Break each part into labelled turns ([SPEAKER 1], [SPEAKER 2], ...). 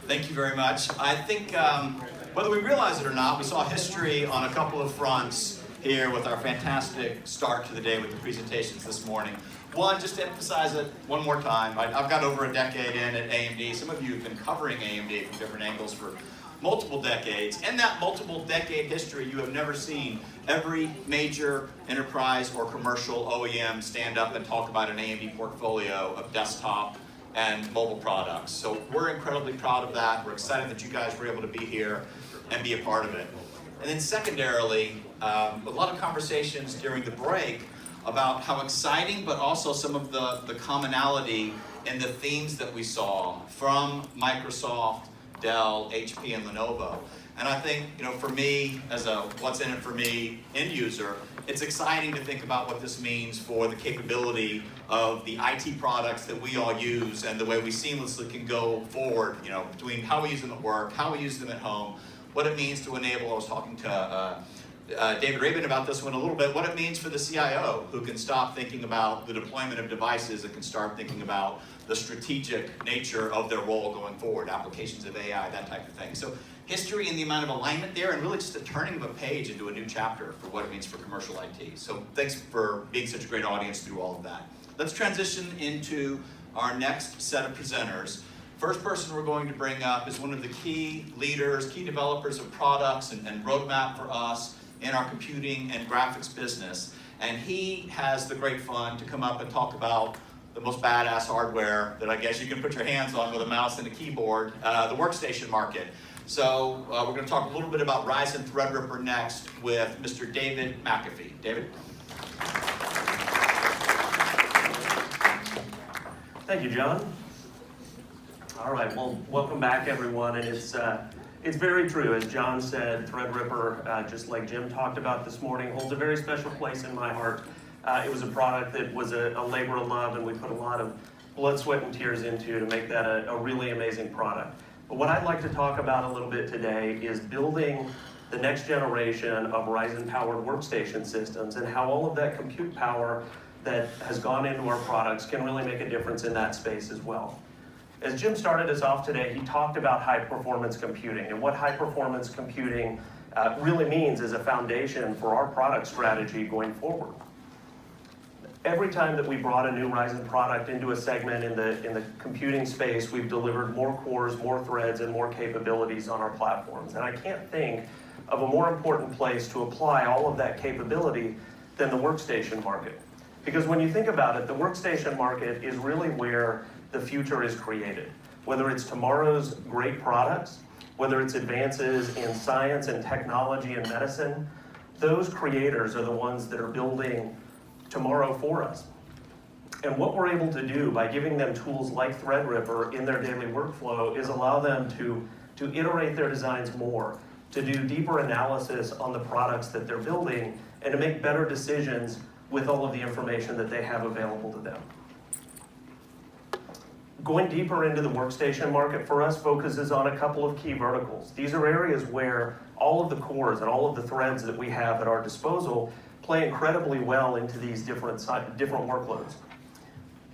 [SPEAKER 1] Thank you very much. I think whether we realize it or not, we saw history on a couple of fronts here with our fantastic start to the day with the presentations this morning. One, just to emphasize it one more time, I've got over a decade in at AMD. Some of you have been covering AMD from different angles for multiple decades. In that multiple decade history, you have never seen every major enterprise or commercial OEM stand up and talk about an AMD portfolio of desktop and mobile products. So we're incredibly proud of that. We're excited that you guys were able to be here and be a part of it. And then secondarily, a lot of conversations during the break about how exciting, but also some of the commonality in the themes that we saw from Microsoft, Dell, HP, and Lenovo. And I think, for me, as a what's in it for me end user, it's exciting to think about what this means for the capability of the IT products that we all use and the way we seamlessly can go forward, between how we use them at work, how we use them at home, what it means to enable. I was talking to David Rabin about this one a little bit, what it means for the CIO who can stop thinking about the deployment of devices and can start thinking about the strategic nature of their role going forward, applications of AI, that type of thing. So history and the amount of alignment there, and really just a turning of a page into a new chapter for what it means for commercial IT. So thanks for being such a great audience through all of that. Let's transition into our next set of presenters. First person we're going to bring up is one of the key leaders, key developers of products and roadmap for us in our computing and graphics business. And he has the great fun to come up and talk about the most badass hardware that I guess you can put your hands on with a mouse and a keyboard, the workstation market. So we're going to talk a little bit about Ryzen Threadripper next with Mr. David McAfee. David?
[SPEAKER 2] Thank you, John. All right, well, welcome back, everyone. And it's very true, as John said, Threadripper, just like Jim talked about this morning, holds a very special place in my heart. It was a product that was a labor of love, and we put a lot of blood, sweat, and tears into to make that a really amazing product. But what I'd like to talk about a little bit today is building the next generation of Ryzen-powered workstation systems and how all of that compute power that has gone into our products can really make a difference in that space as well. As Jim started us off today, he talked about high-performance computing and what high-performance computing really means as a foundation for our product strategy going forward. Every time that we brought a new Ryzen product into a segment in the computing space, we've delivered more cores, more threads, and more capabilities on our platforms. And I can't think of a more important place to apply all of that capability than the workstation market. Because when you think about it, the workstation market is really where the future is created. Whether it's tomorrow's great products, whether it's advances in science and technology and medicine, those creators are the ones that are building tomorrow for us. And what we're able to do by giving them tools like Threadripper in their daily workflow is allow them to iterate their designs more, to do deeper analysis on the products that they're building, and to make better decisions with all of the information that they have available to them. Going deeper into the workstation market for us focuses on a couple of key verticals. These are areas where all of the cores and all of the threads that we have at our disposal play incredibly well into these different workloads.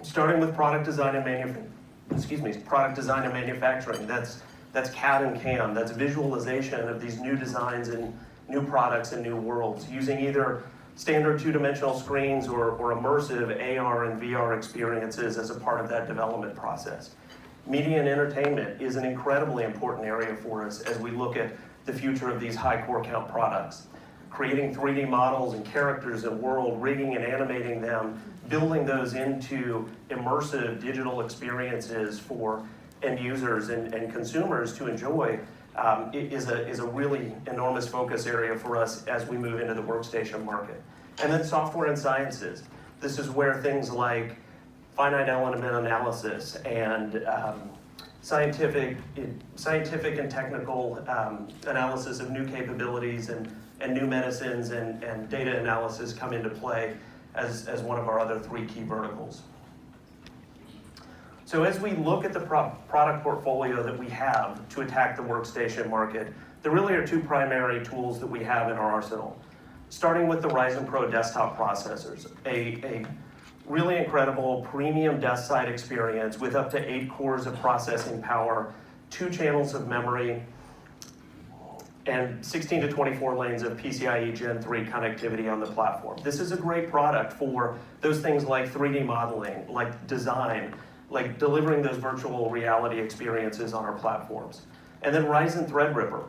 [SPEAKER 2] Starting with product design and manufacturing. That's CAD and CAM. That's visualization of these new designs and new products and new worlds using either standard two-dimensional screens or immersive AR and VR experiences as a part of that development process. Media and entertainment is an incredibly important area for us as we look at the future of these high core count products. Creating 3D models and characters and world, rigging and animating them, building those into immersive digital experiences for end users and consumers to enjoy is a really enormous focus area for us as we move into the workstation market. And then software and sciences. This is where things like finite element analysis and scientific and technical analysis of new capabilities and new medicines and data analysis come into play as one of our other three key verticals. So as we look at the product portfolio that we have to attack the workstation market, there really are two primary tools that we have in our arsenal. Starting with the Ryzen Pro desktop processors, a really incredible premium desk side experience with up to 8 cores of processing power 2 channels of memory, and 16 to 24 lanes of PCIe Gen 3 connectivity on the platform. This is a great product for those things like 3D modeling, like design, like delivering those virtual reality experiences on our platforms. And then Ryzen Threadripper.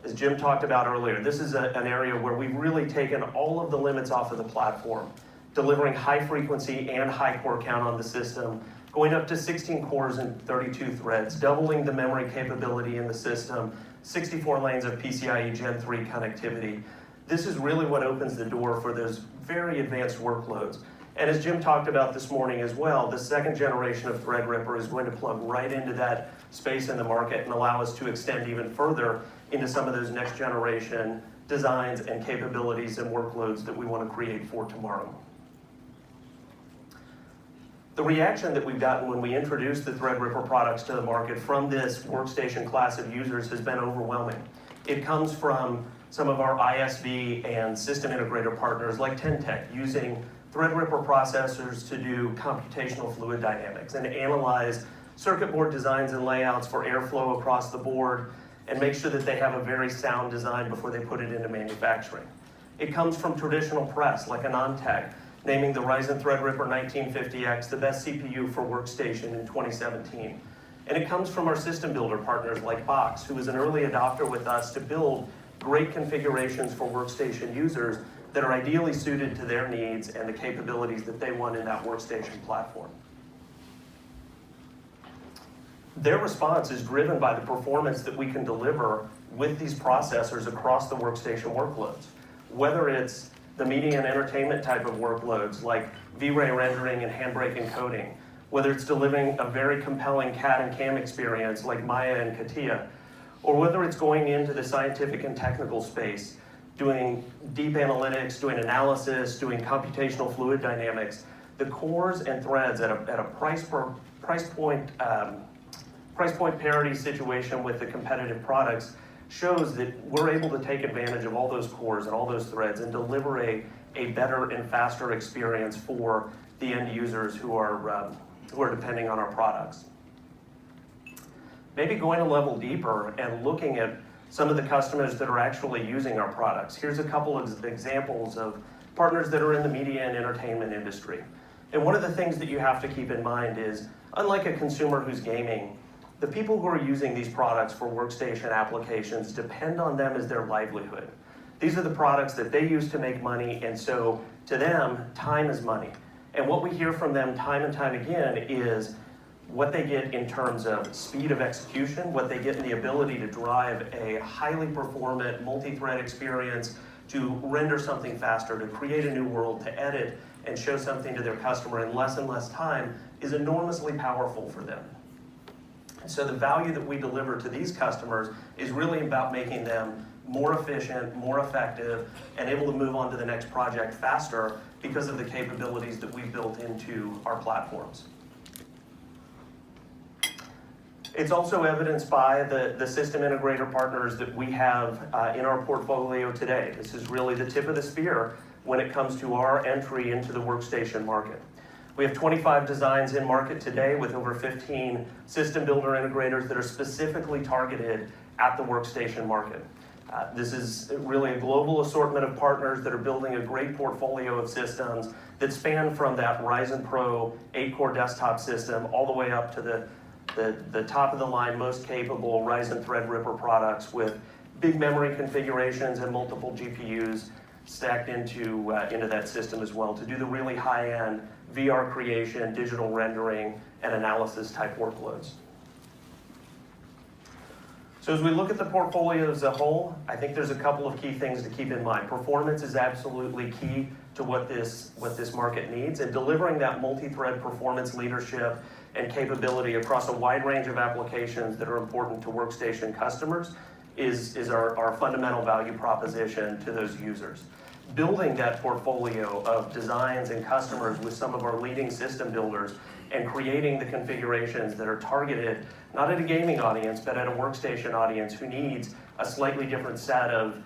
[SPEAKER 2] As Jim talked about earlier, this is an area where we've really taken all of the limits off of the platform, delivering high frequency and high core count on the system, going up to 16 cores and 32 threads, doubling the memory capability in the system, 64 lanes of PCIe Gen 3 connectivity. This is really what opens the door for those very advanced workloads. And as Jim talked about this morning as well, the second generation of Threadripper is going to plug right into that space in the market and allow us to extend even further into some of those next generation designs and capabilities and workloads that we want to create for tomorrow. The reaction that we've gotten when we introduced the Threadripper products to the market from this workstation class of users has been overwhelming. It comes from some of our ISV and system integrator partners like Tentec using Threadripper processors to do computational fluid dynamics and analyze circuit board designs and layouts for airflow across the board and make sure that they have a very sound design before they put it into manufacturing. It comes from traditional press like Anantech, naming the Ryzen Threadripper 1950X the best CPU for workstation in 2017. And it comes from our system builder partners like Box, who is an early adopter with us to build great configurations for workstation users that are ideally suited to their needs and the capabilities that they want in that workstation platform. Their response is driven by the performance that we can deliver with these processors across the workstation workloads. Whether it's the media and entertainment type of workloads like V-Ray rendering and handbrake encoding, whether it's delivering a very compelling CAD and CAM experience like Maya and CATIA, or whether it's going into the scientific and technical space, doing deep analytics, doing analysis, doing computational fluid dynamics, the cores and threads at a price point parity situation with the competitive products shows that we're able to take advantage of all those cores and all those threads and deliver a better and faster experience for the end users who are depending on our products. Maybe going a level deeper and looking at some of the customers that are actually using our products. Here's a couple of examples of partners that are in the media and entertainment industry. And one of the things that you have to keep in mind is, unlike a consumer who's gaming, the people who are using these products for workstation applications depend on them as their livelihood. These are the products that they use to make money, and so to them, time is money. And what we hear from them time and time again is what they get in terms of speed of execution, what they get in the ability to drive a highly performant multi-thread experience, to render something faster, to create a new world, to edit and show something to their customer in less and less time is enormously powerful for them. So the value that we deliver to these customers is really about making them more efficient, more effective, and able to move on to the next project faster because of the capabilities that we've built into our platforms. It's also evidenced by the system integrator partners that we have in our portfolio today. This is really the tip of the spear when it comes to our entry into the workstation market. We have 25 designs in market today with over 15 system builder integrators that are specifically targeted at the workstation market. This is really a global assortment of partners that are building a great portfolio of systems that span from that Ryzen Pro 8-core desktop system all the way up to the top of the line, most capable Ryzen Threadripper products with big memory configurations and multiple GPUs stacked into that system as well to do the really high-end VR creation, digital rendering, and analysis type workloads. So as we look at the portfolio as a whole, I think there's a couple of key things to keep in mind. Performance is absolutely key to what this market needs, and delivering that multi-thread performance leadership and capability across a wide range of applications that are important to workstation customers is our fundamental value proposition to those users. Building that portfolio of designs and customers with some of our leading system builders and creating the configurations that are targeted not at a gaming audience, but at a workstation audience who needs a slightly different set of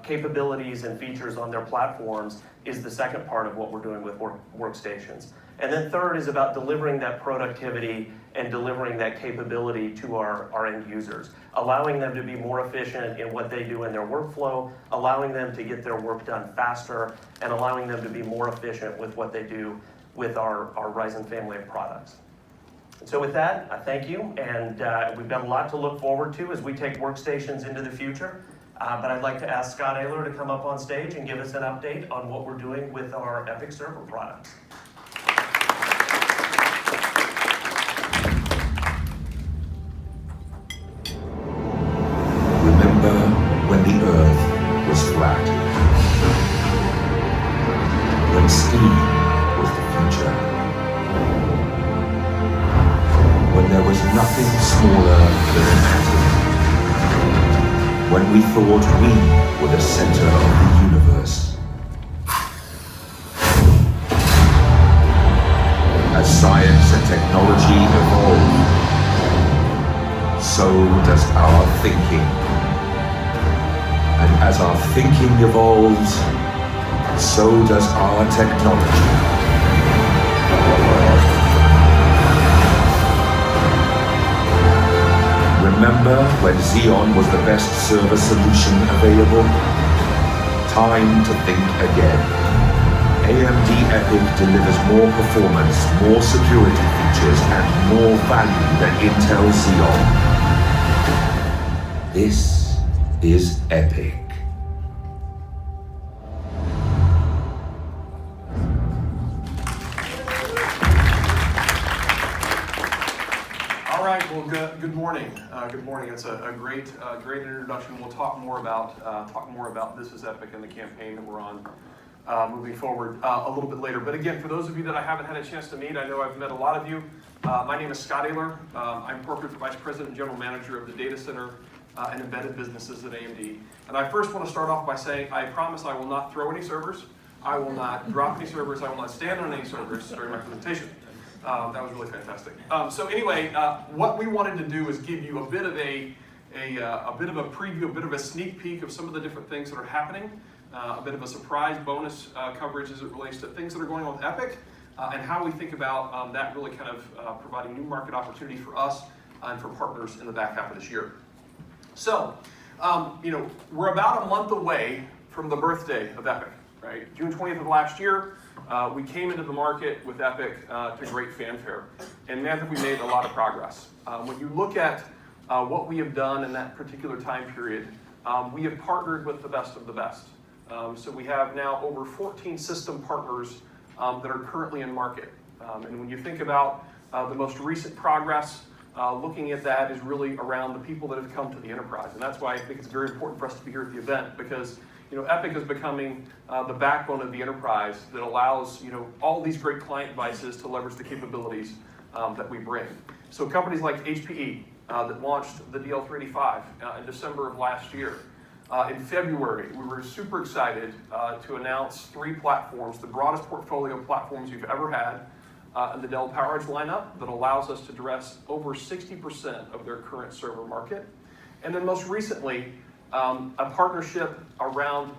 [SPEAKER 2] capabilities and features on their platforms is the second part of what we're doing with workstations. And then third is about delivering that productivity and delivering that capability to our end users, allowing them to be more efficient in what they do in their workflow, allowing them to get their work done faster, and allowing them to be more efficient with what they do with our Ryzen family of products. And so with that, I thank you, and we've got a lot to look forward to as we take workstations into the future. But I'd like to ask Scott Ayler to come up on stage and give us an update on what we're doing with our EPYC server products.
[SPEAKER 3] Remember when the earth was flat, when steam was the future, when there was nothing smaller than an atom, when we thought we were the center of the universe. As science and technology evolve, so does our thinking. And as our thinking evolves, so does our technology. Remember when Xeon was the best server solution available? Time to think again. AMD EPYC delivers more performance, more security features, and more value than Intel Xeon. This is EPYC.
[SPEAKER 4] All right. Well, good morning. Good morning. It's a great introduction. We'll talk more about This is EPYC and the campaign that we're on moving forward a little bit later. But again, for those of you that I haven't had a chance to meet, I know I've met a lot of you. My name is Scott Ayler. I'm Corporate Vice President and General Manager of the Data Center and Embedded Businesses at AMD. And I first want to start off by saying I promise I will not throw any servers. I will not drop any servers. I will not stand on any servers during my presentation. That was really fantastic. So anyway, what we wanted to do is give you a bit of a preview, a bit of a sneak peek of some of the different things that are happening, a bit of a surprise bonus coverage as it relates to things that are going on with EPYC, and how we think about that really kind of providing new market opportunities for us and for partners in the back half of this year. So, we're about a month away from the birthday of EPYC, right? June 20th of last year, we came into the market with EPYC to great fanfare. And man, have we made a lot of progress. When you look at what we have done in that particular time period, we have partnered with the best of the best. So we have now over 14 system partners that are currently in market. And when you think about the most recent progress, looking at that is really around the people that have come to the enterprise. And that's why I think it's very important for us to be here at the event, because EPYC is becoming the backbone of the enterprise that allows all these great client devices to leverage the capabilities that we bring. So companies like HPE that launched the DL385 in December of last year. In February, we were super excited to announce 3 platforms, the broadest portfolio of platforms you've ever had in the Dell PowerEdge lineup that allows us to address over 60% of their current server market. And then most recently, a partnership around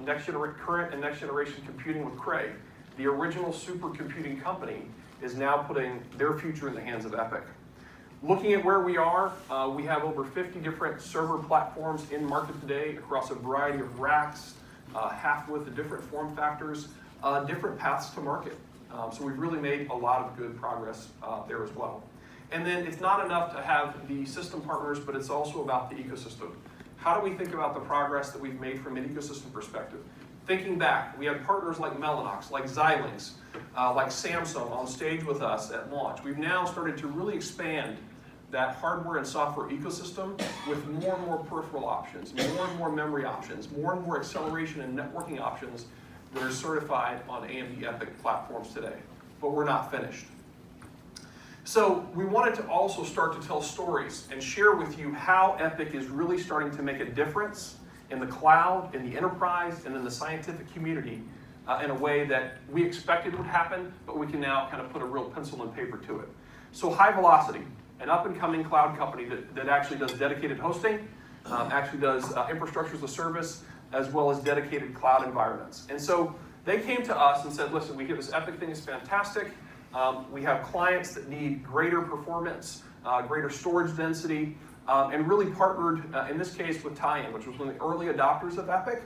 [SPEAKER 4] current and next generation computing with Cray. The original supercomputing company is now putting their future in the hands of EPYC. Looking at where we are, we have over 50 different server platforms in market today across a variety of racks, half width of different form factors, different paths to market. So we've really made a lot of good progress there as well. And then it's not enough to have the system partners, but it's also about the ecosystem. How do we think about the progress that we've made from an ecosystem perspective? Thinking back, we had partners like Mellanox, like Xilinx, like Samsung on stage with us at launch. We've now started to really expand that hardware and software ecosystem with more and more peripheral options, more and more memory options, more and more acceleration and networking options that are certified on AMD EPYC platforms today. But we're not finished. So we wanted to also start to tell stories and share with you how EPYC is really starting to make a difference in the cloud, in the enterprise, and in the scientific community in a way that we expected would happen, but we can now kind of put a real pencil and paper to it. So High Velocity, an up-and-coming cloud company that actually does dedicated hosting, actually does infrastructure as a service, as well as dedicated cloud environments. And so they came to us and said, listen, we hear this EPYC thing is fantastic. We have clients that need greater performance, greater storage density, and really partnered, in this case, with Tie-In, which was one of the early adopters of EPYC,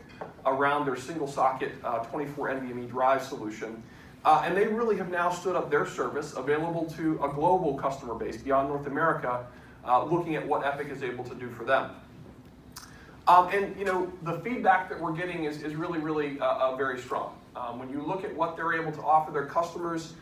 [SPEAKER 4] around their single socket 24 NVMe drive solution. And they really have now stood up their service, available to a global customer base beyond North America, looking at what EPYC is able to do for them. And the feedback that we're getting is really, really very strong. When you look at what they're able to offer their customers,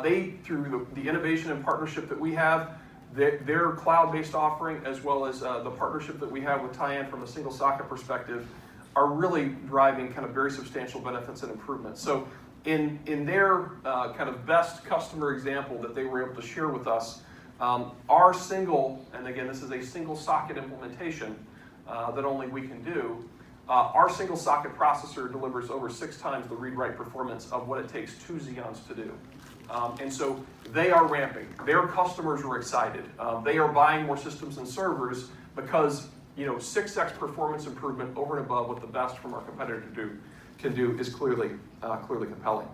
[SPEAKER 4] they, through the innovation and partnership that we have, their cloud-based offering, as well as the partnership that we have with Tie-In from a single socket perspective, are really driving kind of very substantial benefits and improvements. So in their kind of best customer example that they were able to share with us, our single, and again, this is a single socket implementation that only we can do, our single socket processor delivers over 6 times the read-write performance of what it takes 2 Xeons to do. And so they are ramping. Their customers are excited. They are buying more systems and servers because 6x performance improvement over and above what the best from our competitor can do is clearly compelling.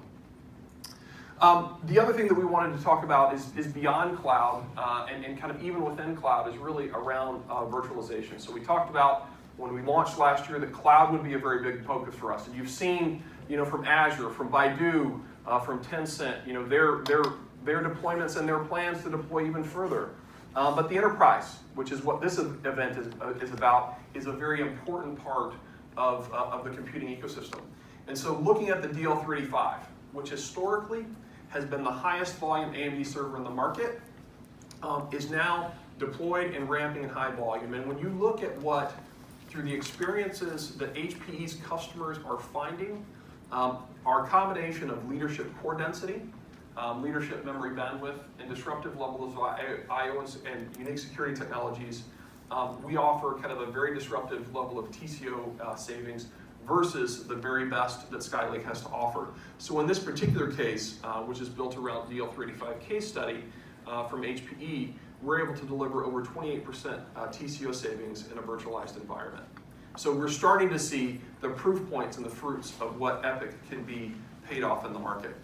[SPEAKER 4] The other thing that we wanted to talk about is beyond cloud, and kind of even within cloud, is really around virtualization. So we talked about when we launched last year that cloud would be a very big focus for us. And you've seen from Azure, from Baidu, from Tencent, their deployments and their plans to deploy even further. But the enterprise, which is what this event is about, is a very important part of the computing ecosystem. And so looking at the DL385, which historically has been the highest volume AMD server in the market, is now deployed and ramping in high volume. And when you look at what, through the experiences that HPE's customers are finding, our combination of leadership core density, leadership memory bandwidth, and disruptive levels of I/O and unique security technologies, we offer kind of a very disruptive level of TCO savings versus the very best that Skylake has to offer. So in this particular case, which is built around DL385 case study from HPE, we're able to deliver over 28% TCO savings in a virtualized environment. So we're starting to see the proof points and the fruits of what EPYC can be paid off in the market.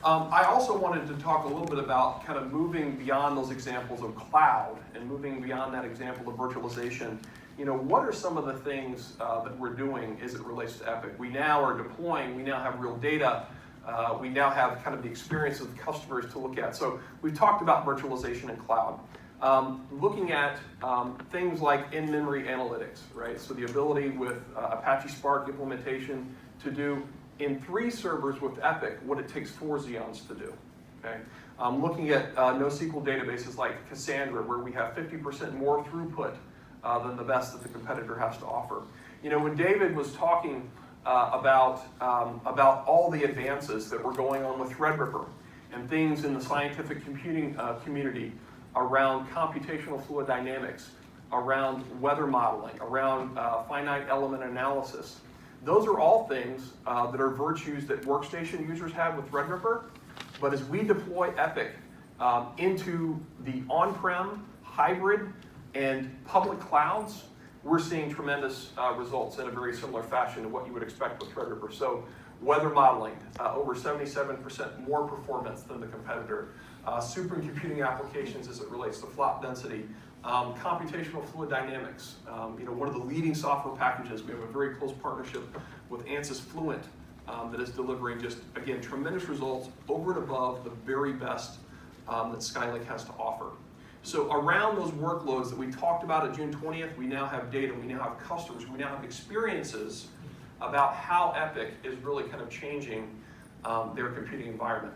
[SPEAKER 4] I also wanted to talk a little bit about kind of moving beyond those examples of cloud and moving beyond that example of virtualization. What are some of the things that we're doing as it relates to EPYC? We now are deploying, we now have real data, we now have kind of the experience of the customers to look at. So we've talked about virtualization and cloud. Looking at things like in-memory analytics, right? So the ability with Apache Spark implementation to do in 3 servers with EPYC what it takes 4 Xeons to do, okay? Looking at NoSQL databases like Cassandra, where we have 50% more throughput than the best that the competitor has to offer. When David was talking about all the advances that were going on with Threadripper and things in the scientific computing community around computational fluid dynamics, around weather modeling, around finite element analysis, those are all things that are virtues that Workstation users have with Threadripper. But as we deploy EPYC into the on-prem, hybrid, and public clouds, we're seeing tremendous results in a very similar fashion to what you would expect with Threadripper. So weather modeling, over 77% more performance than the competitor. Supercomputing applications as it relates to flop density. Computational fluid dynamics, one of the leading software packages. We have a very close partnership with Ansys Fluent that is delivering just, again, tremendous results over and above the very best that Skylake has to offer. So around those workloads that we talked about at June 20th, we now have data, we now have customers, we now have experiences about how EPYC is really kind of changing their computing environment.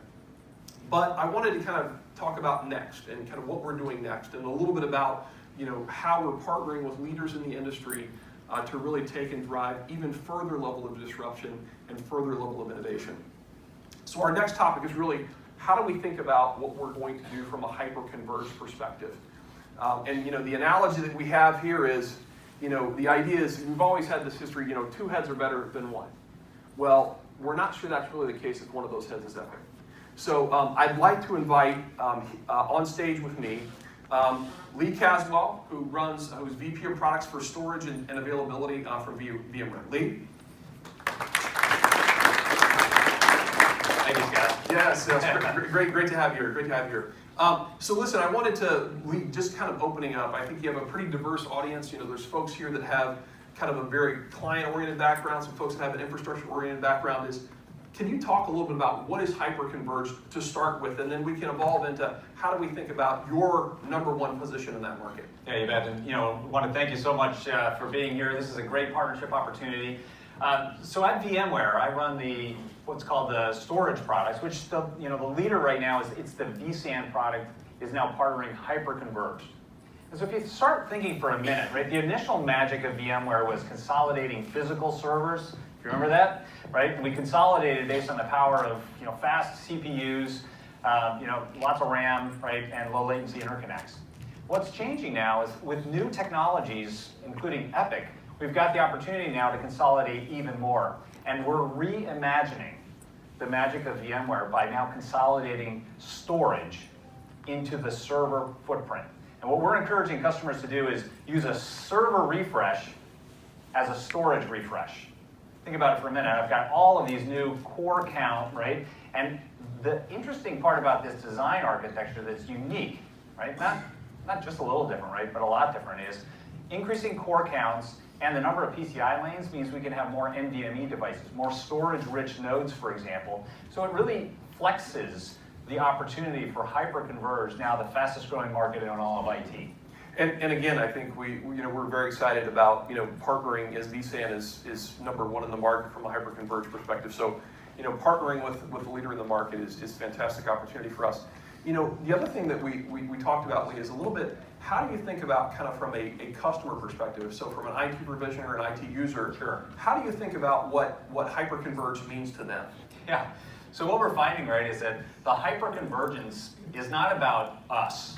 [SPEAKER 4] But I wanted to kind of talk about next and kind of what we're doing next and a little bit about how we're partnering with leaders in the industry to really take and drive even further level of disruption and further level of innovation. So our next topic is really how do we think about what we're going to do from a hyper-converged perspective? And the analogy that we have here is, the idea is we've always had this history, 2 heads are better than 1. Well, we're not sure that's really the case if one of those heads is EPYC. So I'd like to invite on stage with me Lee Caswell, who's VP of Products for Storage and Availability from VMware. Lee?
[SPEAKER 1] Thank you, Scott.
[SPEAKER 4] Yes, great to have you here. Great to have you here. So listen, I wanted to just kind of opening up. I think you have a pretty diverse audience. You know, there's folks here that have kind of a very client-oriented background, some folks that have an infrastructure-oriented background. Can you talk a little bit about what is hyper-converged to start with, and then we can evolve into how do we think about your number one position in that market?
[SPEAKER 5] Yeah, you bet. And want to thank you so much for being here. This is a great partnership opportunity. So at VMware, I run what's called the storage products, which the leader right now it's the vSAN product is now partnering hyper-converged. And so if you start thinking for a minute, right, the initial magic of VMware was consolidating physical servers. If you remember that, right? And we consolidated based on the power of fast CPUs, lots of RAM, right, and low latency interconnects. What's changing now is with new technologies, including EPYC, we've got the opportunity now to consolidate even more. And we're reimagining the magic of VMware by now consolidating storage into the server footprint. And what we're encouraging customers to do is use a server refresh as a storage refresh. Think about it for a minute. I've got all of these new core count, right? And the interesting part about this design architecture that's unique, right? Not just a little different, right? But a lot different is increasing core counts and the number of PCI lanes means we can have more NVMe devices, more storage-rich nodes, for example. So it really flexes the opportunity for hyper-converged, now the fastest growing market in all of IT.
[SPEAKER 4] And again, I think we're very excited about partnering as vSAN is number one in the market from a hyper-converged perspective. So partnering with the leader in the market is fantastic opportunity for us. The other thing that we talked about, Lee, is a little bit how do you think about kind of from a customer perspective? So from an IT provisioner, an IT user,
[SPEAKER 5] sure.
[SPEAKER 4] How do you think about what hyper-converged means to them?
[SPEAKER 5] Yeah. So what we're finding, right, is that the hyperconvergence is not about us,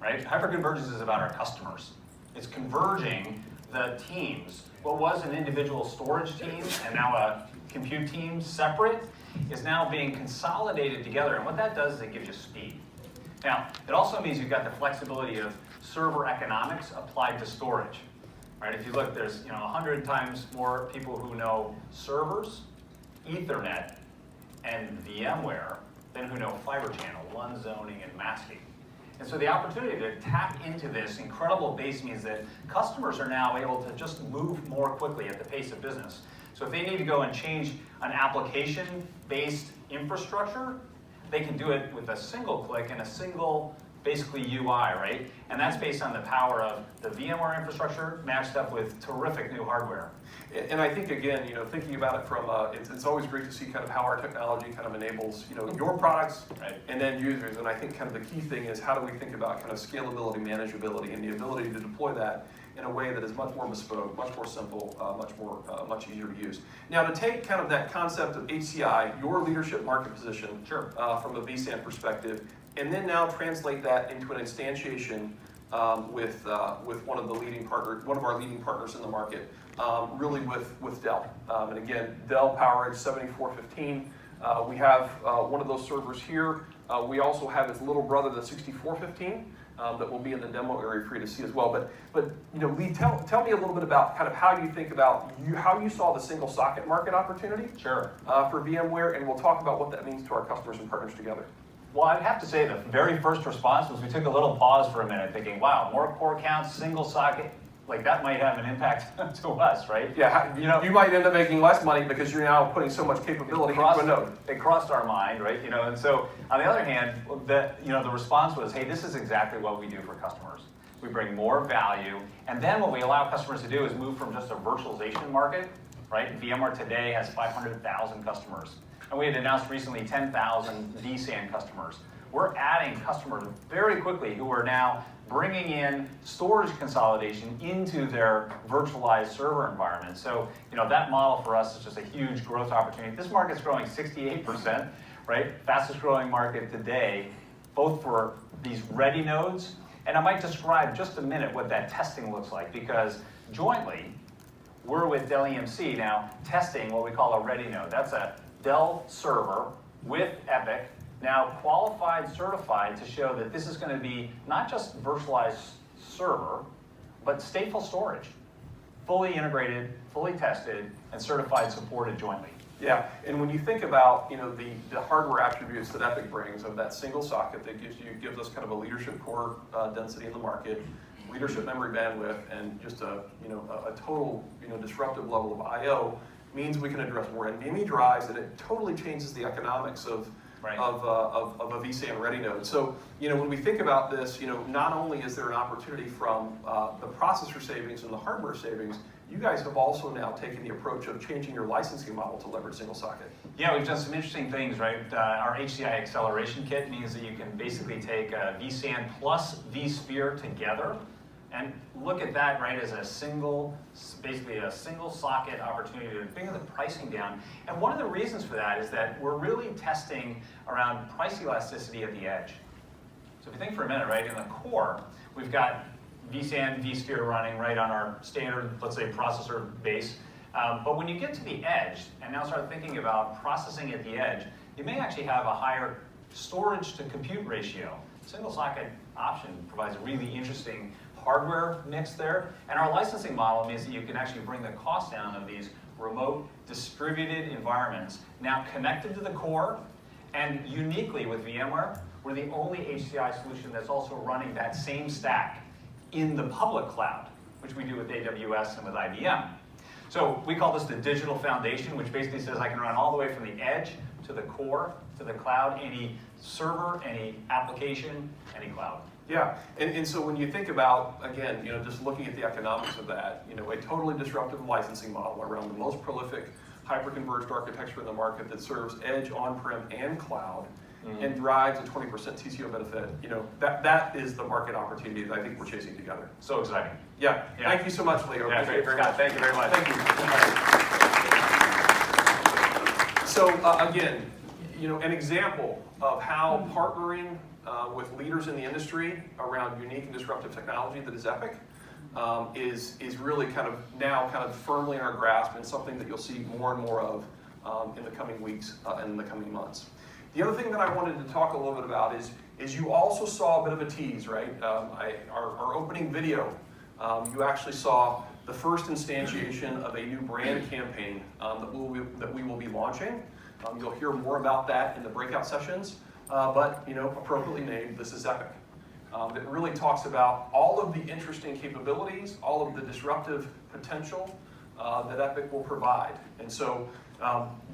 [SPEAKER 5] right? Hyperconvergence is about our customers. It's converging the teams. What was an individual storage team and now a compute team separate is now being consolidated together. And what that does is it gives you speed. Now, it also means you've got the flexibility of server economics applied to storage, right? If you look, there's 100 times more people who know servers, Ethernet, and VMware than who know fiber channel, LUN zoning, and masking. And so the opportunity to tap into this incredible base means that customers are now able to just move more quickly at the pace of business. So if they need to go and change an application-based infrastructure, they can do it with a single click and a single, basically, UI, right? And that's based on the power of the VMware infrastructure matched up with terrific new hardware.
[SPEAKER 4] And I think, again, thinking about it from, it's always great to see kind of how our technology kind of enables, your products
[SPEAKER 5] right.
[SPEAKER 4] and then users. And I think kind of the key thing is how do we think about kind of scalability, manageability, and the ability to deploy that in a way that is much more bespoke, much more simple, much easier to use. Now, to take kind of that concept of HCI, your leadership market position,
[SPEAKER 5] sure.
[SPEAKER 4] From a vSAN perspective, and then now translate that into an instantiation with one of our leading partners in the market, really with Dell. And again, Dell PowerEdge 7415. We have one of those servers here. We also have its little brother, the 6415. That will be in the demo area for you to see as well. But Lee, tell me a little bit about kind of how you think about how you saw the single socket market opportunity.
[SPEAKER 5] Sure.
[SPEAKER 4] For VMware, and we'll talk about what that means to our customers and partners together.
[SPEAKER 5] Well, I'd have to say the very first response was we took a little pause for a minute thinking, wow, more core counts, single socket, like that might have an impact to us, right?
[SPEAKER 4] Yeah, you might end up making less money because you're now putting so much capability into a node.
[SPEAKER 5] It crossed our mind, right? And so on the other hand, the response was, hey, this is exactly what we do for customers. We bring more value, and then what we allow customers to do is move from just a virtualization market, right? VMware today has 500,000 customers. And we had announced recently 10,000 vSAN customers. We're adding customers very quickly who are now bringing in storage consolidation into their virtualized server environment. So, that model for us is just a huge growth opportunity. This market's growing 68%, right? Fastest growing market today, both for these ready nodes. And I might describe just a minute what that testing looks like, because jointly, we're with Dell EMC now testing what we call a ready node. That's a Dell server with EPYC, now qualified, certified to show that this is going to be not just virtualized server, but stateful storage, fully integrated, fully tested, and certified, supported jointly.
[SPEAKER 4] Yeah, and when you think about the hardware attributes that EPYC brings of that single socket that gives us kind of a leadership core density in the market, leadership memory bandwidth, and just a total disruptive level of I/O, means we can address more NVMe drives, and it totally changes the economics of a vSAN ready node. So when we think about this, not only is there an opportunity from the processor savings and the hardware savings, you guys have also now taken the approach of changing your licensing model to leverage single socket.
[SPEAKER 5] Yeah, we've done some interesting things, right? Our HCI acceleration kit means that you can basically take vSAN plus vSphere together, and look at that, right, as basically a single socket opportunity to bring the pricing down. And one of the reasons for that is that we're really testing around price elasticity at the edge. So if you think for a minute, right, in the core, we've got vSAN, vSphere running right on our standard, let's say, processor base. But when you get to the edge and now start thinking about processing at the edge, you may actually have a higher storage to compute ratio. Single socket option provides a really interesting hardware mix there. And our licensing model means that you can actually bring the cost down of these remote distributed environments, now connected to the core, and uniquely with VMware, we're the only HCI solution that's also running that same stack in the public cloud, which we do with AWS and with IBM. So we call this the digital foundation, which basically says I can run all the way from the edge to the core, to the cloud, any server, any application, any cloud.
[SPEAKER 4] Yeah, and so when you think about, again, just looking at the economics of that, a totally disruptive licensing model around the most prolific hyper-converged architecture in the market that serves edge, on-prem, and cloud, and drives a 20% TCO benefit, that is the market opportunity that I think we're chasing together.
[SPEAKER 5] So exciting.
[SPEAKER 4] Yeah. Thank you so much, Leo.
[SPEAKER 5] Yeah, great. Scott, thank you very much.
[SPEAKER 4] Thank you. So again, an example of how partnering with leaders in the industry around unique and disruptive technology that is EPYC is really kind of firmly in our grasp, and something that you'll see more and more of in the coming weeks and in the coming months. The other thing that I wanted to talk a little bit about is you also saw a bit of a tease, right? Our opening video, you actually saw the first instantiation of a new brand campaign that we will be launching. You'll hear more about that in the breakout sessions, but appropriately named, This is EPYC. That really talks about all of the interesting capabilities, all of the disruptive potential that EPYC will provide. And so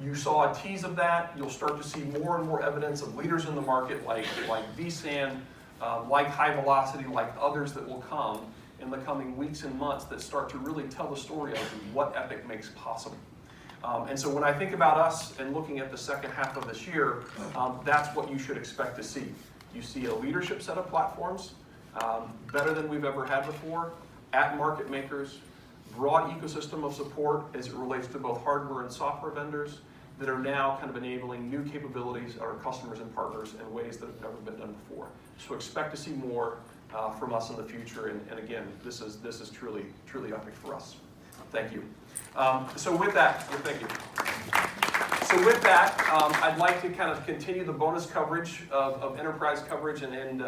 [SPEAKER 4] you saw a tease of that. You'll start to see more and more evidence of leaders in the market like vSAN, like High Velocity, like others that will come in the coming weeks and months that start to really tell the story of what EPYC makes possible. And so when I think about us and looking at the second half of this year, that's what you should expect to see. You see a leadership set of platforms, better than we've ever had before, at market makers, broad ecosystem of support as it relates to both hardware and software vendors that are now kind of enabling new capabilities at our customers and partners in ways that have never been done before. So expect to see more from us in the future, and again, this is truly EPYC for us. Thank you. So with that, thank you. So with that, I'd like to kind of continue the bonus coverage of enterprise coverage and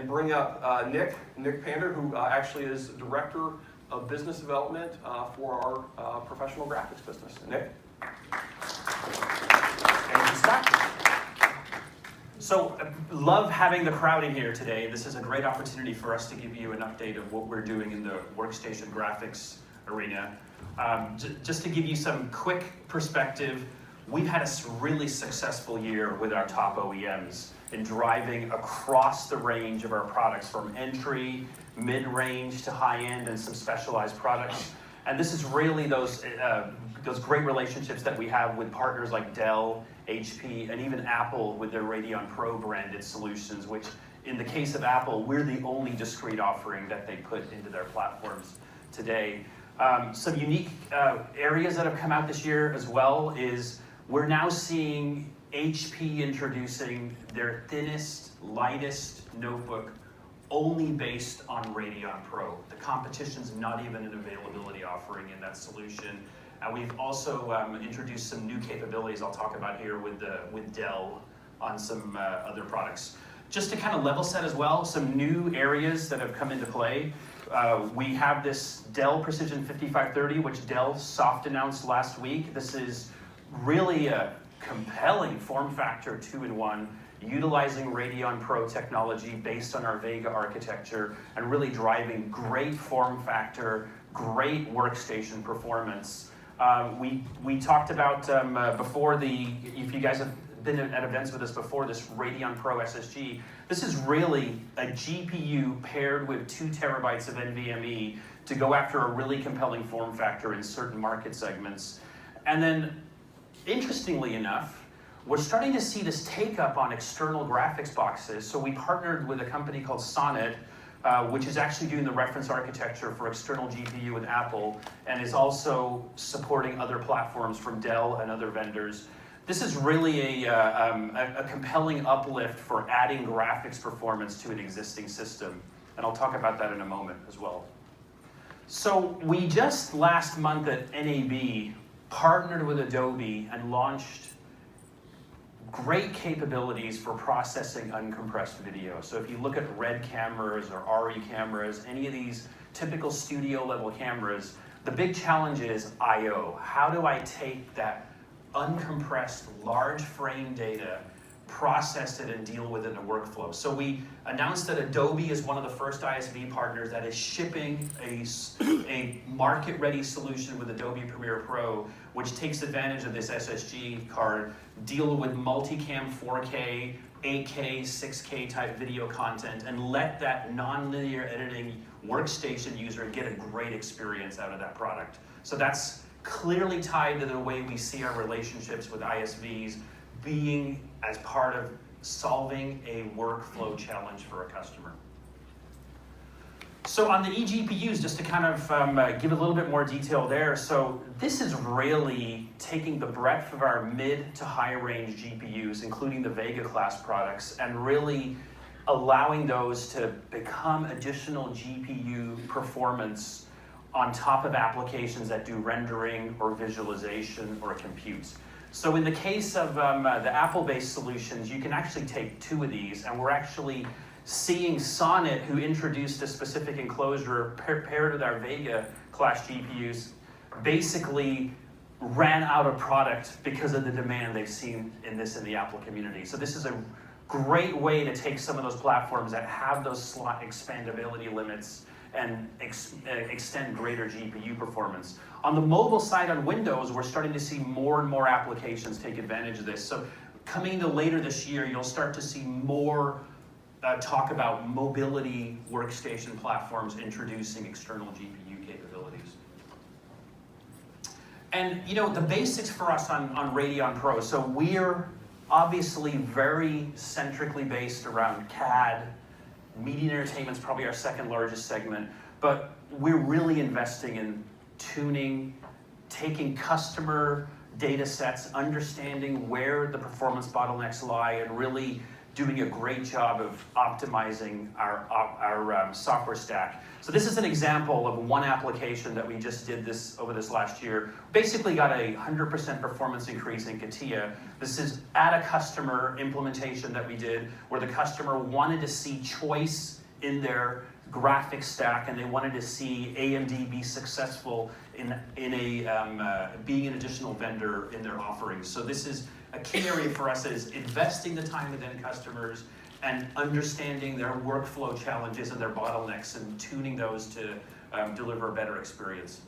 [SPEAKER 4] bring up Nick Pander, who actually is Director of Business Development for our professional graphics business. Nick?
[SPEAKER 6] Thank you, Scott. So, love having the crowd in here today. This is a great opportunity for us to give you an update of what we're doing in the workstation graphics arena. Just to give you some quick perspective, we've had a really successful year with our top OEMs in driving across the range of our products, from entry, mid-range to high-end, and some specialized products. And this is really those great relationships that we have with partners like Dell, HP, and even Apple with their Radeon Pro branded solutions, which in the case of Apple, we're the only discrete offering that they put into their platforms today. Some unique areas that have come out this year as well is we're now seeing HP introducing their thinnest, lightest notebook only based on Radeon Pro. The competition's not even an availability offering in that solution. And we've also introduced some new capabilities I'll talk about here with Dell on some other products. Just to kind of level set as well, some new areas that have come into play. We have this Dell Precision 5530, which Dell soft announced last week. This is really a compelling form factor 2-in-1, utilizing Radeon Pro technology based on our Vega architecture and really driving great form factor, great workstation performance. We talked about before if you guys have been at events with us before, this Radeon Pro SSG. This is really a GPU paired with 2 terabytes of NVMe to go after a really compelling form factor in certain market segments. And then, interestingly enough, we're starting to see this take up on external graphics boxes. So we partnered with a company called Sonnet, which is actually doing the reference architecture for external GPU with Apple, and is also supporting other platforms from Dell and other vendors. This is really a compelling uplift for adding graphics performance to an existing system. And I'll talk about that in a moment as well. So we just last month at NAB partnered with Adobe and launched great capabilities for processing uncompressed video. So if you look at RED cameras or RE cameras, any of these typical studio level cameras, the big challenge is I/O. How do I take that uncompressed large frame data, process it, and deal with it in a workflow? So we announced that Adobe is one of the first ISV partners that is shipping a market-ready solution with Adobe Premiere Pro, which takes advantage of this SSG card, deal with multicam 4K, 8K, 6K type video content, and let that non-linear editing workstation user get a great experience out of that product. So that's clearly tied to the way we see our relationships with ISVs being as part of solving a workflow challenge for a customer. So on the eGPUs, just to kind of give a little bit more detail there, so this is really taking the breadth of our mid to high range GPUs, including the Vega class products, and really allowing those to become additional GPU performance on top of applications that do rendering or visualization or compute. So in the case of the Apple-based solutions, you can actually take 2 of these, and we're actually seeing Sonnet, who introduced a specific enclosure paired with our Vega class GPUs, basically ran out of product because of the demand they've seen in the Apple community. So this is a great way to take some of those platforms that have those slot expandability limits and extend greater GPU performance. On the mobile side on Windows, we're starting to see more and more applications take advantage of this. So coming to later this year, you'll start to see more talk about mobility workstation platforms introducing external GPU capabilities. And you know, the basics for us on Radeon Pro, so we're obviously very centrically based around CAD. Media and entertainment is probably our second largest segment, but we're really investing in tuning, taking customer data sets, understanding where the performance bottlenecks lie, and really doing a great job of optimizing our software stack. So this is an example of one application that we just did over this last year. Basically got a 100% performance increase in CATIA. This is at a customer implementation that we did where the customer wanted to see choice in their graphics stack, and they wanted to see AMD be successful in being an additional vendor in their offerings. So this is a key area for us, is investing the time with end customers and understanding their workflow challenges and their bottlenecks and tuning those to deliver a better experience.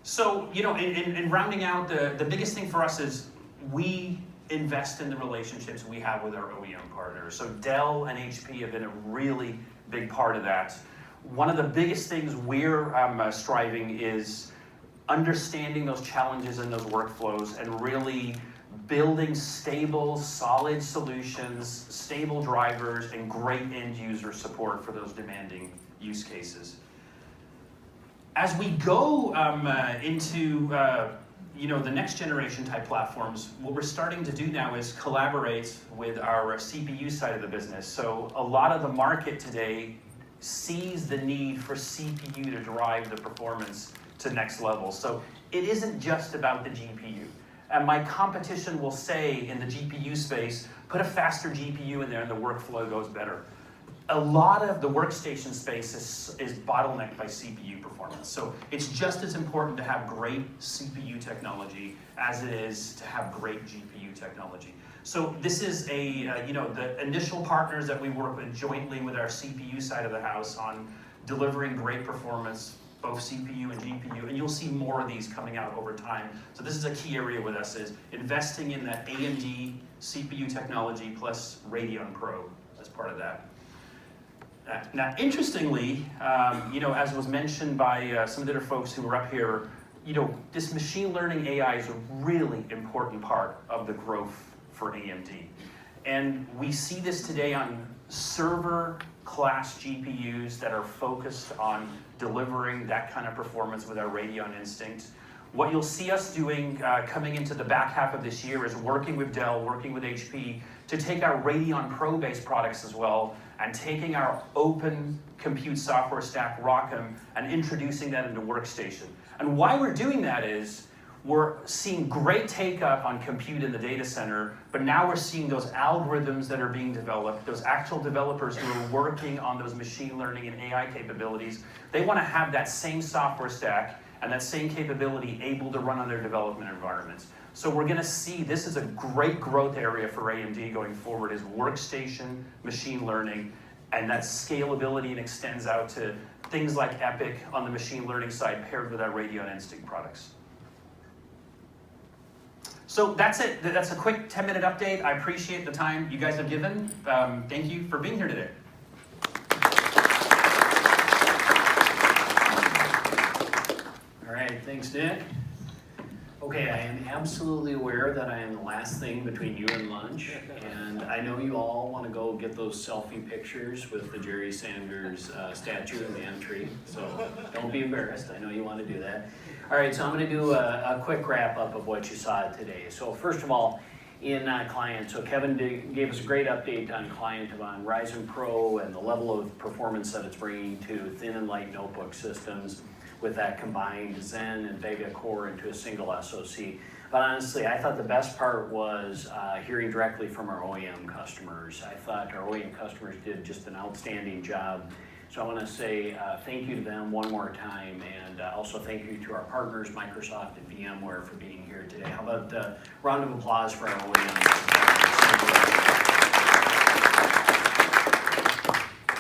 [SPEAKER 6] So, you know, in rounding out, the biggest thing for us is we invest in the relationships we have with our OEM partners. So Dell and HP have been a really big part of that. One of the biggest things we're striving is understanding those challenges and those workflows and really building stable, solid solutions, stable drivers, and great end user support for those demanding use cases. As we go into you know, the next generation type platforms, what we're starting to do now is collaborate with our CPU side of the business. So a lot of the market today sees the need for CPU to drive the performance to next level. So it isn't just about the GPU. And my competition will say in the GPU space, put a faster GPU in there and the workflow goes better. a lot of the workstation space is bottlenecked by CPU performance. So it's just as important to have great CPU technology as it is to have great GPU technology. So this is the initial partners that we work with jointly with our CPU side of the house on delivering great performance, both CPU and GPU, and you'll see more of these coming out over time. So this is a key area with us, is investing in that AMD CPU technology plus Radeon Pro as part of that. Now, interestingly, as was mentioned by some of the other folks who were up here, this machine learning AI is a really important part of the growth for AMD. And we see this today on server class GPUs that are focused on delivering that kind of performance with our Radeon Instinct. What you'll see us doing coming into the back half of this year is working with Dell, working with HP, to take our Radeon Pro-based products as well, and taking our open compute software stack, ROCm, and introducing that into Workstation. And why we're doing that is, we're seeing great take-up on compute in the data center, but now we're seeing those algorithms that are being developed, those actual developers who are working on those machine learning and AI capabilities. They want to have that same software stack and that same capability able to run on their development environments. So we're going to see, this is a great growth area for AMD going forward, is workstation, machine learning, and that scalability and extends out to things like EPYC on the machine learning side paired with our Radeon Instinct products. So that's it. That's a quick 10-minute update. I appreciate the time you guys have given. Thank you for being here today.
[SPEAKER 7] All right, thanks, Nick. Okay, I am absolutely aware that I am the last thing between you and lunch, and I know you all want to go get those selfie pictures with the Jerry Sanders statue in the entry, so don't be embarrassed. I know you want to do that. All right, so I'm going to do a quick wrap-up of what you saw today. So first of all, in client, so Kevin gave us a great update on client on Ryzen Pro and the level of performance that it's bringing to thin and light notebook systems with that combined Zen and Vega core into a single SoC. But honestly, I thought the best part was hearing directly from our OEM customers. I thought our OEM customers did just an outstanding job. So I want to say thank you to them one more time, and also thank you to our partners, Microsoft and VMware, for being here today. How about a round of applause for our OEM?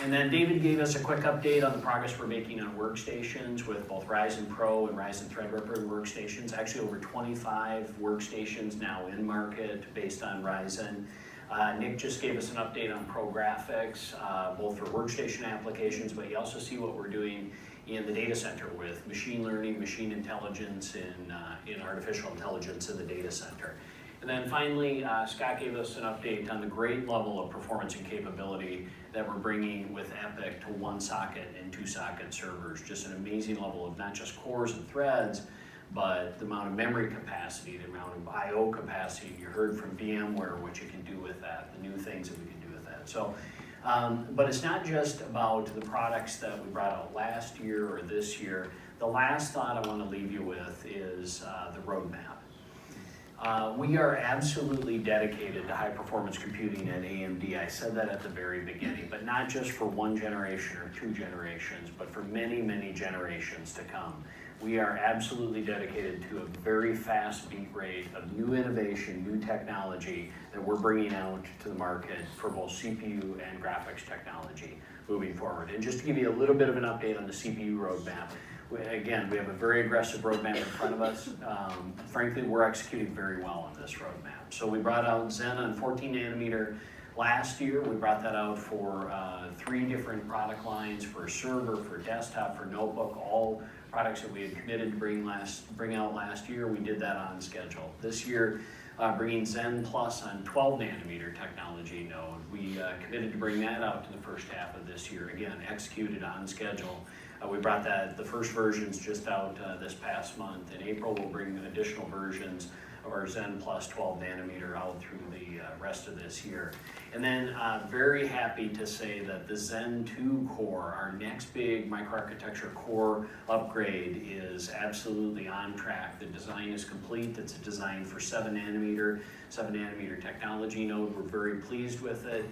[SPEAKER 7] And then David gave us a quick update on the progress we're making on workstations with both Ryzen Pro and Ryzen Threadripper workstations. Actually, over 25 workstations now in market based on Ryzen. Nick just gave us an update on Pro Graphics, both for workstation applications, but you also see what we're doing in the data center with machine learning, machine intelligence, in artificial intelligence in the data center. And then finally, Scott gave us an update on the great level of performance and capability that we're bringing with EPYC to 1-socket and 2-socket servers. Just an amazing level of not just cores and threads, but the amount of memory capacity, the amount of I/O capacity. You heard from VMware what you can do with that, the new things that we can do with that. So, but it's not just about the products that we brought out last year or this year. The last thought I want to leave you with is the roadmap. We are absolutely dedicated to high-performance computing at AMD. I said that at the very beginning, but not just for one generation or 2 generations, but for many, many generations to come. We are absolutely dedicated to a very fast beat rate of new innovation, new technology that we're bringing out to the market for both CPU and graphics technology moving forward. And just to give you a little bit of an update on the CPU roadmap, again, we have a very aggressive roadmap in front of us. Frankly, we're executing very well on this roadmap. So we brought out Zen on 14 nanometer last year. We brought that out for 3 different product lines, for server, for desktop, for notebook, all products that we had committed to bring out last year. We did that on schedule. This year, bringing Zen Plus on 12 nanometer technology node. We committed to bring that out to the first half of this year. Again, executed on schedule. We brought the first versions just out this past month. In April, we'll bring additional versions of our Zen Plus 12 nanometer out through the rest of this year. And then very happy to say that the Zen 2 core, our next big microarchitecture core upgrade, is absolutely on track. The design is complete. It's a design for 7 nanometer technology node. We're very pleased with it.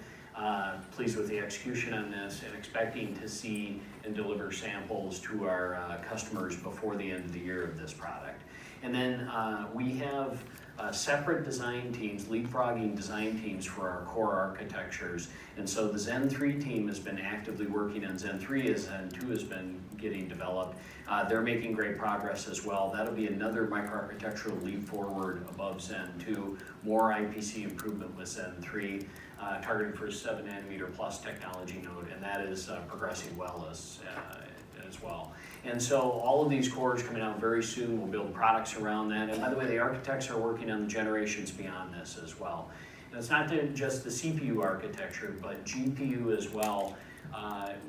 [SPEAKER 7] Pleased with the execution on this and expecting to see and deliver samples to our customers before the end of the year of this product. And then we have separate design teams, leapfrogging design teams for our core architectures. And so the Zen 3 team has been actively working on Zen 3 as Zen 2 has been getting developed. They're making great progress as well. That'll be another microarchitectural leap forward above Zen 2, more IPC improvement with Zen 3, targeted for a 7 nanometer plus technology node, and that is progressing well as well. And so all of these cores coming out very soon. We'll build products around that. And by the way, the architects are working on the generations beyond this as well. And it's not just the CPU architecture, but GPU as well.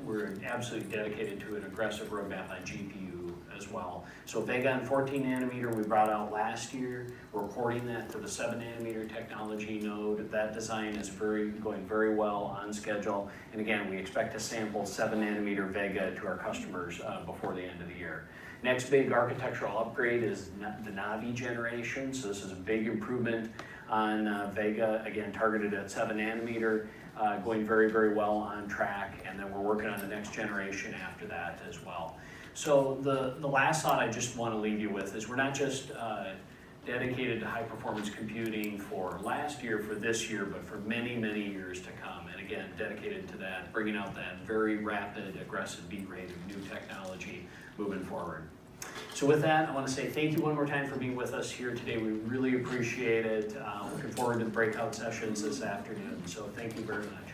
[SPEAKER 7] We're absolutely dedicated to an aggressive roadmap on GPU as well. So Vega on 14 nanometer we brought out last year. We're porting that to the 7 nanometer technology node. That design is going very well on schedule. And again, we expect to sample 7 nanometer Vega to our customers before the end of the year. Next big architectural upgrade is the Navi generation. So this is a big improvement on Vega, again targeted at 7 nanometer. Going very, very well on track, and then we're working on the next generation after that as well. So the last thought I just want to leave you with is we're not just dedicated to high performance computing for last year, for this year, but for many, many years to come. And again, dedicated to that, bringing out that very rapid, aggressive beat rate of new technology moving forward. So with that, I want to say thank you one more time for being with us here today. We really appreciate it. Looking forward to the breakout sessions this afternoon. So thank you very much.